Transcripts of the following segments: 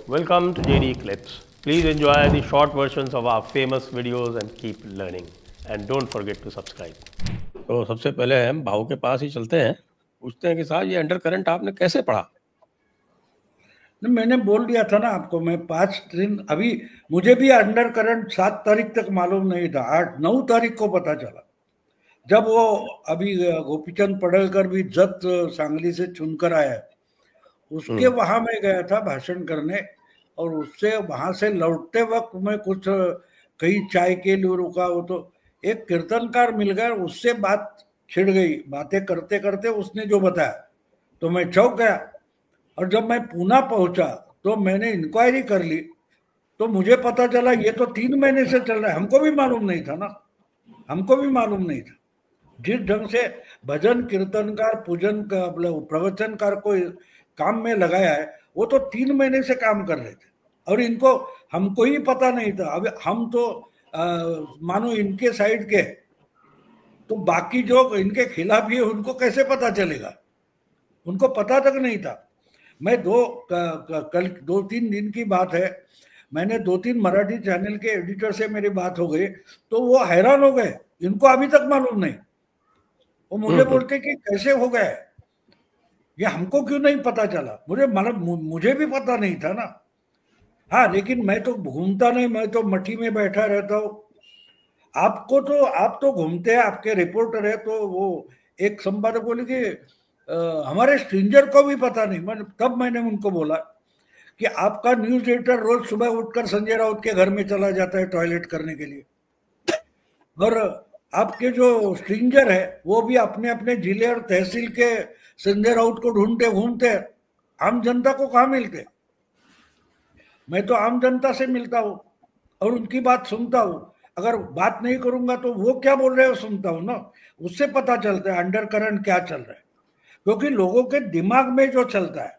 Welcome to JD Clips. Please enjoy the short versions of our famous videos and keep learning. And don't forget to subscribe. तो सबसे पहले हम भाऊ के पास ही चलते हैं, पूछते हैं कि साहब ये अंडर करंट आपने कैसे पढ़ा? मैंने बोल दिया था ना आपको, मैं 5 दिन अभी मुझे भी अंडर करंट 7 तारीख तक मालूम नहीं था, 8-9 तारीख को पता चला जब वो अभी गोपीचंद पडळकर भी जत सांगली से चुनकर आया, उसके वहां मैं गया था भाषण करने, और उससे वहां से लौटते वक्त मैं कुछ कहीं चाय के लिए रुका हो तो एक कीर्तनकार मिल गया, उससे बात छिड़ गई, बातें करते करते उसने जो बताया तो मैं चौंक गया। और जब मैं पूना पहुंचा तो मैंने इंक्वायरी कर ली तो मुझे पता चला ये तो 3 महीने से चल रहा है। हमको भी मालूम नहीं था ना, हमको भी मालूम नहीं था। जिस ढंग से भजन कीर्तनकार पूजन का प्रवचनकार को काम में लगाया है, वो तो 3 महीने से काम कर रहे थे और इनको हमको ही पता नहीं था। अब हम तो मानो इनके साइड के, तो बाकी जो इनके खिलाफ है उनको कैसे पता चलेगा? उनको पता तक नहीं था। मैं कल 2-3 दिन की बात है, मैंने 2-3 मराठी चैनल के एडिटर से मेरी बात हो गई तो वो हैरान हो गए, इनको अभी तक मालूम नहीं। वो मुझे बोलते कि कैसे हो गए ये, हमको क्यों नहीं पता चला? मुझे भी पता नहीं था ना। हाँ, लेकिन मैं तो घूमता नहीं, मैं तो मठी में बैठा रहता हूँ। आप तो घूमते हैं, आपके रिपोर्टर है, तो वो एक संपादक बोले कि हमारे स्ट्रेंजर को भी पता नहीं। तब मैंने उनको बोला कि आपका न्यूज एडिटर रोज सुबह उठकर संजय राउत के घर में चला जाता है टॉयलेट करने के लिए, और आपके जो स्ट्रेंजर है वो भी अपने अपने जिले और तहसील के संजय राउत को ढूंढते घूमते, आम जनता को कहाँ मिलते? मैं तो आम जनता से मिलता हूँ और उनकी बात सुनता हूँ। अगर बात नहीं करूंगा तो वो क्या बोल रहे हो सुनता हूँ ना, उससे पता चलता है अंडर करंट क्या चल रहा है। क्योंकि लोगों के दिमाग में जो चलता है,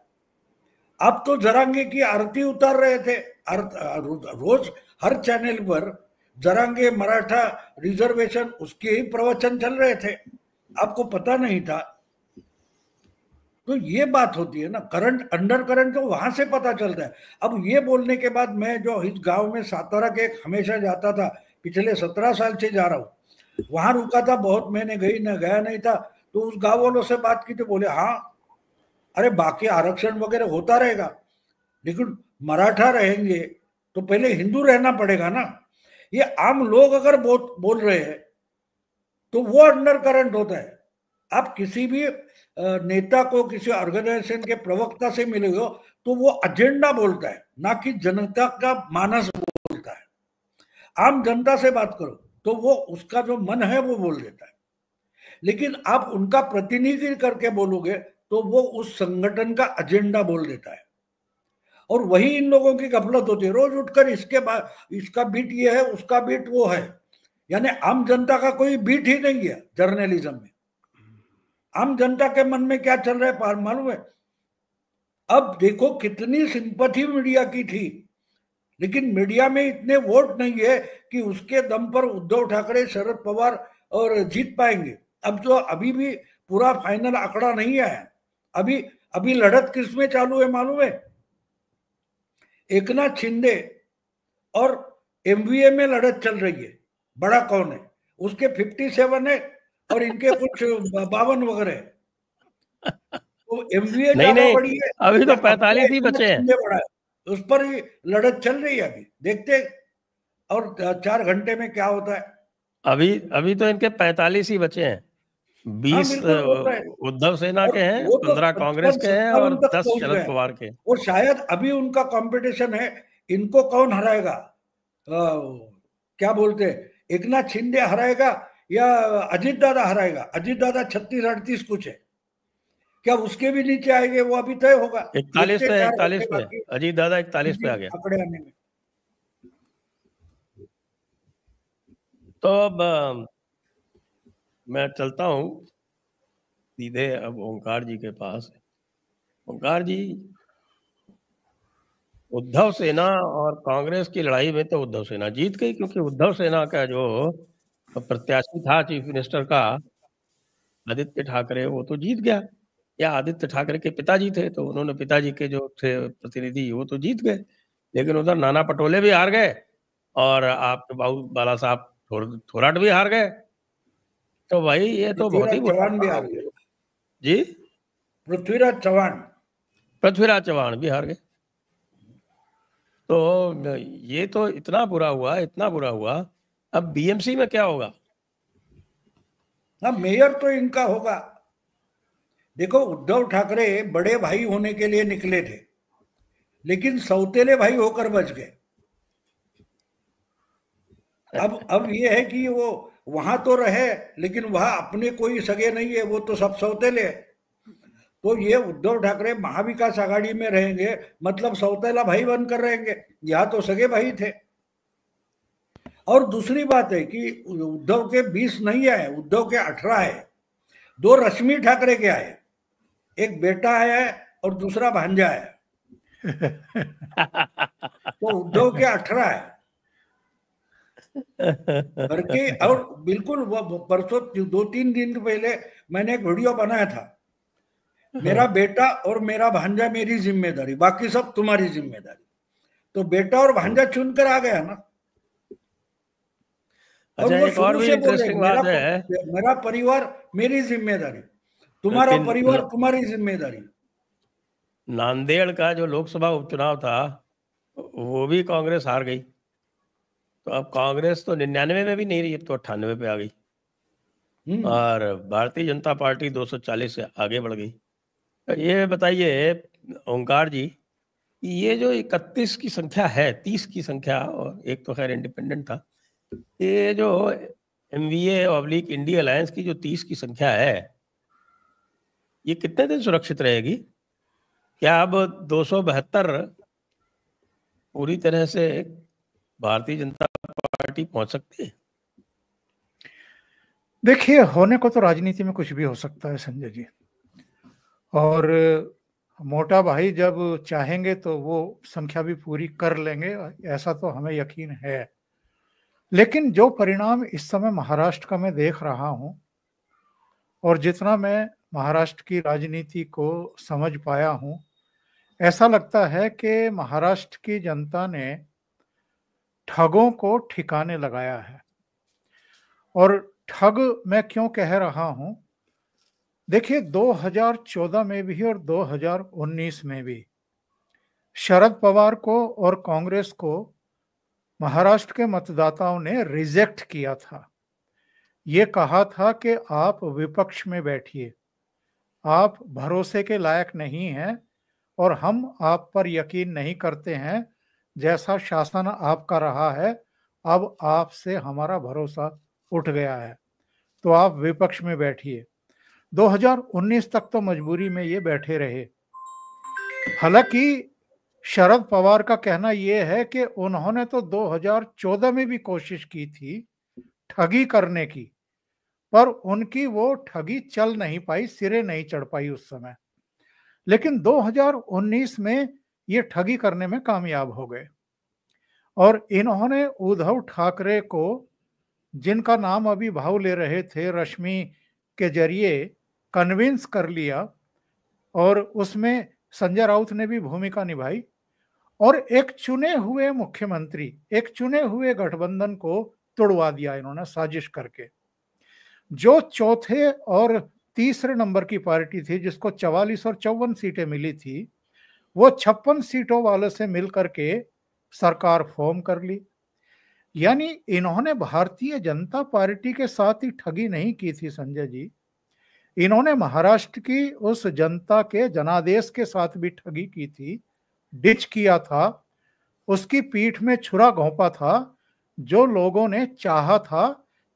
अब तो जरांगे की आरती उतार रहे थे रोज हर चैनल पर, जरांगे मराठा रिजर्वेशन उसके ही प्रवचन चल रहे थे, आपको पता नहीं था। तो ये बात होती है ना, करंट अंडर करंट तो वहां से पता चलता है। अब ये बोलने के बाद मैं जो इस गांव में सातारा के हमेशा जाता था, पिछले 17 साल से जा रहा हूँ, वहां रुका था बहुत, मैंने गया नहीं था, तो उस गांव वालों से बात की तो बोले हाँ, अरे बाकी आरक्षण वगैरह होता रहेगा, लेकिन मराठा रहेंगे तो पहले हिंदू रहना पड़ेगा ना। ये आम लोग अगर बोल रहे हैं तो वो अंडर करंट होता है। आप किसी भी नेता को, किसी ऑर्गेनाइजेशन के प्रवक्ता से मिलेगा तो वो एजेंडा बोलता है, ना कि जनता का मानस बोलता है। आम जनता से बात करो तो वो उसका जो मन है वो बोल देता है, लेकिन आप उनका प्रतिनिधि करके बोलोगे तो वो उस संगठन का एजेंडा बोल देता है। और वही इन लोगों की गफलत होती है, रोज उठकर इसके बाद इसका बीट ये है, उसका बीट वो है, यानी आम जनता का कोई बीट ही नहीं है जर्नलिज्म में। आम जनता के मन में क्या चल रहा है मालूम है? अब देखो कितनी सिंपैथी मीडिया की थी, लेकिन मीडिया में इतने वोट नहीं है कि उसके दम पर उद्धव ठाकरे, शरद पवार और जीत पाएंगे। अब तो अभी भी पूरा फाइनल आंकड़ा नहीं आया। अभी लड़त किसमें चालू है मालूम है? एकनाथ शिंदे और एमवीए में लड़त चल रही है। बड़ा कौन है? उसके 57 है और इनके कुछ 52 वगैरह है। तो एमवीए ज्यादा बड़ी है, अभी तो 45 ही बचे हैं, बड़ा है, उस पर ही लड़त चल रही है। अभी देखते और 4 घंटे में क्या होता है। अभी तो इनके 45 ही बचे हैं। 20 उद्धव सेना के हैं, 15 कांग्रेस के हैं और 10 शरद पवार के। और शायद अभी उनका कंपटीशन है, इनको कौन हराएगा? क्या बोलते हैं, एकनाथ शिंदे हराएगा या अजीत दादा हराएगा? अजीत दादा 36-38 कुछ है, क्या उसके भी नीचे आएंगे? वो अभी तय होगा। 41 पे अजीत दादा 41 पे आ गया आंकड़े आने में। तो अब मैं चलता हूं सीधे अब ओंकार जी के पास। ओंकार जी, उद्धव सेना और कांग्रेस की लड़ाई में तो उद्धव सेना जीत गई, क्योंकि उद्धव सेना का जो प्रत्याशी था चीफ मिनिस्टर का, आदित्य ठाकरे, वो तो जीत गया। या आदित्य ठाकरे के पिताजी थे, तो उन्होंने पिताजी के जो थे प्रतिनिधि वो तो जीत गए, लेकिन उधर नाना पटोले भी हार गए और आपके बाबू बाला साहब थोराट भी हार गए। तो भाई ये तो बहुत ही पृथ्वीराज बुरा चौहान भी था। हार गए। जी, पृथ्वीराज चौहान। पृथ्वीराज चौहान भी हार गए। तो ये तो इतना बुरा हुआ, इतना बुरा हुआ। अब बीएमसी में क्या होगा? हाँ, मेयर तो इनका होगा। देखो, उद्धव ठाकरे बड़े भाई होने के लिए निकले थे, लेकिन सौतेले भाई होकर बच गए। अब ये है कि वो वहां तो रहे, लेकिन वहां अपने कोई सगे नहीं है, वो तो सब सौतेले है। तो ये उद्धव ठाकरे महाविकास आघाड़ी में रहेंगे, मतलब सौतेला भाई बनकर रहेंगे। यहाँ तो सगे भाई थे। और दूसरी बात है कि उद्धव के 20 नहीं आए, उद्धव के 18 है। 2 रश्मि ठाकरे के आए, एक बेटा है और दूसरा भांजा है। तो उद्धव के 18 है करके। और बिल्कुल वो परसों 2-3 दिन पहले मैंने एक वीडियो बनाया था, मेरा बेटा और मेरा भांजा मेरी जिम्मेदारी, बाकी सब तुम्हारी जिम्मेदारी। तो बेटा और भांजा चुनकर आ गया ना। और अच्छा, वो एक और शुरू भी से बोले, इंटरेस्टिंग बात है, मेरा परिवार मेरी जिम्मेदारी, तुम्हारा लेकिन परिवार तुम्हारी जिम्मेदारी। नांदेड़ का जो लोकसभा उपचुनाव था वो भी कांग्रेस हार गई। तो अब कांग्रेस तो 99 में भी नहीं रही, अब तो 98 पे आ गई और भारतीय जनता पार्टी 240 से आगे बढ़ गई। तो ये बताइए ओंकार जी, ये जो 31 की संख्या है, 30 की संख्या, और एक तो खैर इंडिपेंडेंट था, ये जो MVA ऑब्लिक इंडी अलायंस की जो 30 की संख्या है, ये कितने दिन सुरक्षित रहेगी? क्या अब 272 पूरी तरह से भारतीय जनता पार्टी पहुंच सकती है? देखिए, होने को तो राजनीति में कुछ भी हो सकता है संजय जी, और मोटा भाई जब चाहेंगे तो वो संख्या भी पूरी कर लेंगे, ऐसा तो हमें यकीन है। लेकिन जो परिणाम इस समय महाराष्ट्र का मैं देख रहा हूं, और जितना मैं महाराष्ट्र की राजनीति को समझ पाया हूं, ऐसा लगता है कि महाराष्ट्र की जनता ने ठगों को ठिकाने लगाया है। और ठग मैं क्यों कह रहा हूं? देखिए, 2014 में भी और 2019 में भी शरद पवार को और कांग्रेस को महाराष्ट्र के मतदाताओं ने रिजेक्ट किया था। ये कहा था कि आप विपक्ष में बैठिए, आप भरोसे के लायक नहीं हैं और हम आप पर यकीन नहीं करते हैं। जैसा शासन आपका रहा है, अब आपसे हमारा भरोसा उठ गया है, तो आप विपक्ष में बैठिए। 2019 तक तो मजबूरी में ये बैठे रहे। हालांकि शरद पवार का कहना यह है कि उन्होंने तो 2014 में भी कोशिश की थी ठगी करने की, पर उनकी वो ठगी चल नहीं पाई, सिरे नहीं चढ़ पाई उस समय। लेकिन 2019 में ये ठगी करने में कामयाब हो गए और इन्होंने उद्धव ठाकरे को, जिनका नाम अभी भाव ले रहे थे, रश्मि के जरिए कन्विंस कर लिया और उसमें संजय राउत ने भी भूमिका निभाई और एक चुने हुए मुख्यमंत्री, एक चुने हुए गठबंधन को तोड़वा दिया इन्होंने साजिश करके। जो चौथे और तीसरे नंबर की पार्टी थी, जिसको 44 और 54 सीटें मिली थी, वो 56 सीटों वाले से मिलकर के सरकार फॉर्म कर ली। यानी इन्होंने भारतीय जनता पार्टी के साथ ही ठगी नहीं की थी संजय जी, इन्होंने महाराष्ट्र की उस जनता के जनादेश के साथ भी ठगी की थी, डिच किया था, उसकी पीठ में छुरा घोंपा था। जो लोगों ने चाहा था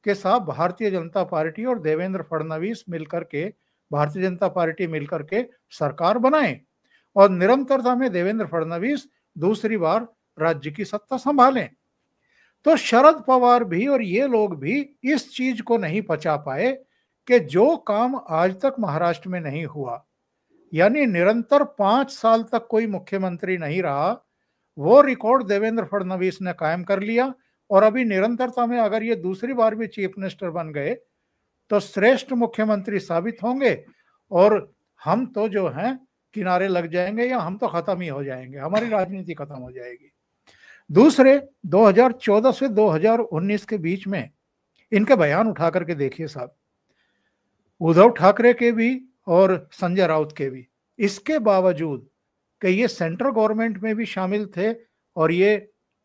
कि साहब भारतीय जनता पार्टी और देवेंद्र फडणवीस मिलकर के, भारतीय जनता पार्टी मिलकर के सरकार बनाए और निरंतरता में देवेंद्र फडणवीस दूसरी बार राज्य की सत्ता संभालें, तो शरद पवार भी और ये लोग भी इस चीज को नहीं पचा पाए कि जो काम आज तक महाराष्ट्र में नहीं हुआ, यानी निरंतर 5 साल तक कोई मुख्यमंत्री नहीं रहा, वो रिकॉर्ड देवेंद्र फडणवीस ने कायम कर लिया। और अभी निरंतरता में अगर ये दूसरी बार भी चीफ मिनिस्टर बन गए तो श्रेष्ठ मुख्यमंत्री साबित होंगे और हम तो जो हैं किनारे लग जाएंगे या हम तो खत्म ही हो जाएंगे, हमारी राजनीति खत्म हो जाएगी। दूसरे 2014 से 2019 के बीच में इनके बयान उठा करके देखिए साहब, उद्धव ठाकरे के भी और संजय राउत के भी, इसके बावजूद कि ये सेंट्रल गवर्नमेंट में भी शामिल थे और ये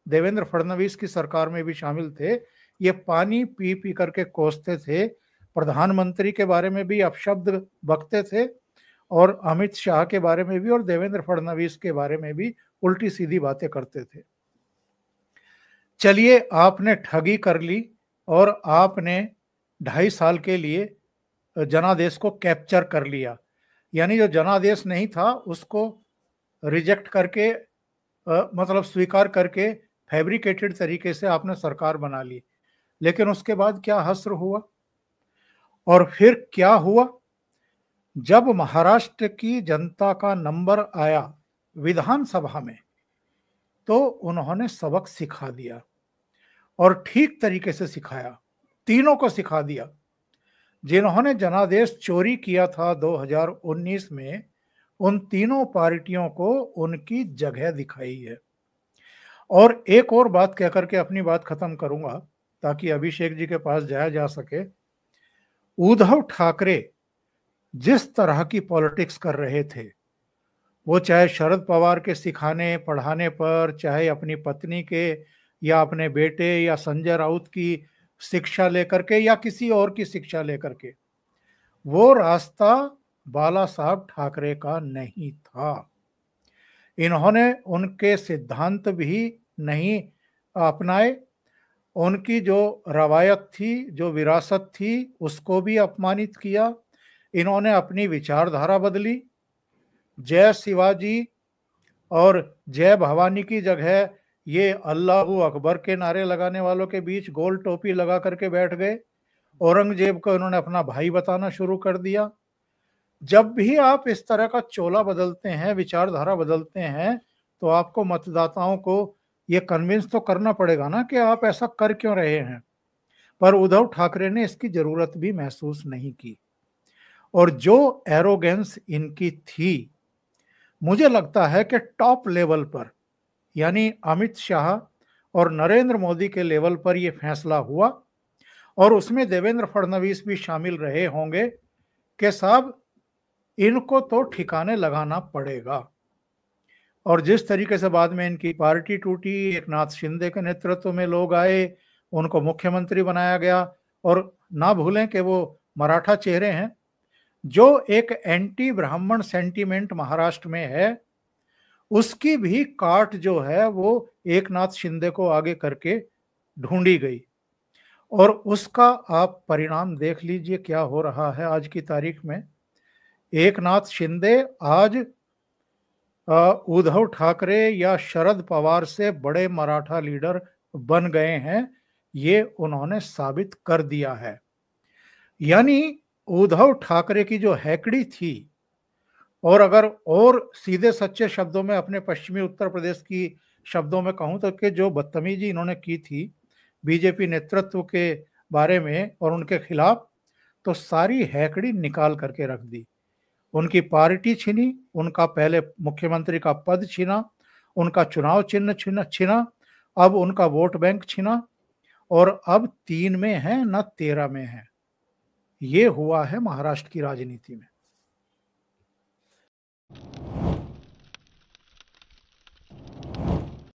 देवेंद्र फडणवीस की सरकार में भी शामिल थे, ये पानी पी पी करके कोसते थे, प्रधानमंत्री के बारे में भी अपशब्द बकते थे और अमित शाह के बारे में भी और देवेंद्र फडणवीस के बारे में भी उल्टी सीधी बातें करते थे। चलिए, आपने ठगी कर ली और आपने 2.5 साल के लिए जनादेश को कैप्चर कर लिया, यानी जो जनादेश नहीं था उसको रिजेक्ट करके मतलब स्वीकार करके फैब्रिकेटेड तरीके से आपने सरकार बना ली। लेकिन उसके बाद क्या हश्र हुआ और फिर क्या हुआ? जब महाराष्ट्र की जनता का नंबर आया विधानसभा में तो उन्होंने सबक सिखा दिया और ठीक तरीके से सिखाया, तीनों को सिखा दिया। जिन्होंने जनादेश चोरी किया था 2019 में, उन तीनों पार्टियों को उनकी जगह दिखाई है। और एक और बात कहकर के अपनी बात खत्म करूंगा ताकि अभिषेक जी के पास जाया जा सके। उद्धव ठाकरे जिस तरह की पॉलिटिक्स कर रहे थे, वो चाहे शरद पवार के सिखाने पढ़ाने पर, चाहे अपनी पत्नी के या अपने बेटे या संजय राउत की शिक्षा लेकर के या किसी और की शिक्षा लेकर के, वो रास्ता बाला साहब ठाकरे का नहीं था। इन्होंने उनके सिद्धांत भी नहीं अपनाए, उनकी जो रवायत थी, जो विरासत थी, उसको भी अपमानित किया। इन्होंने अपनी विचारधारा बदली। जय शिवाजी और जय भवानी की जगह ये अल्लाहू अकबर के नारे लगाने वालों के बीच गोल टोपी लगा करके बैठ गए। औरंगजेब को इन्होंने अपना भाई बताना शुरू कर दिया। जब भी आप इस तरह का चोला बदलते हैं, विचारधारा बदलते हैं, तो आपको मतदाताओं को ये कन्विंस तो करना पड़ेगा ना कि आप ऐसा कर क्यों रहे हैं। पर उद्धव ठाकरे ने इसकी जरूरत भी महसूस नहीं की और जो एरोगेंस इनकी थी, मुझे लगता है कि टॉप लेवल पर यानी अमित शाह और नरेंद्र मोदी के लेवल पर यह फैसला हुआ और उसमें देवेंद्र फडणवीस भी शामिल रहे होंगे कि साहब इनको तो ठिकाने लगाना पड़ेगा। और जिस तरीके से बाद में इनकी पार्टी टूटी, एकनाथ शिंदे के नेतृत्व में लोग आए, उनको मुख्यमंत्री बनाया गया। और ना भूलें कि वो मराठा चेहरे हैं, जो एक एंटी ब्राह्मण सेंटीमेंट महाराष्ट्र में है, उसकी भी काट जो है वो एकनाथ शिंदे को आगे करके ढूंढी गई और उसका आप परिणाम देख लीजिए क्या हो रहा है आज की तारीख में। एकनाथ शिंदे आज उद्धव ठाकरे या शरद पवार से बड़े मराठा लीडर बन गए हैं, ये उन्होंने साबित कर दिया है। यानी उद्धव ठाकरे की जो हैकड़ी थी, और अगर और सीधे सच्चे शब्दों में अपने पश्चिमी उत्तर प्रदेश की शब्दों में कहूं तो कि जो बदतमीजी इन्होंने की थी बीजेपी नेतृत्व के बारे में और उनके खिलाफ, तो सारी हैकड़ी निकाल करके रख दी। उनकी पार्टी छीनी, उनका पहले मुख्यमंत्री का पद छीना, उनका चुनाव चिन्ह छीना, अब उनका वोट बैंक छीना और अब 3 में है न 13 में है। ये हुआ है महाराष्ट्र की राजनीति में।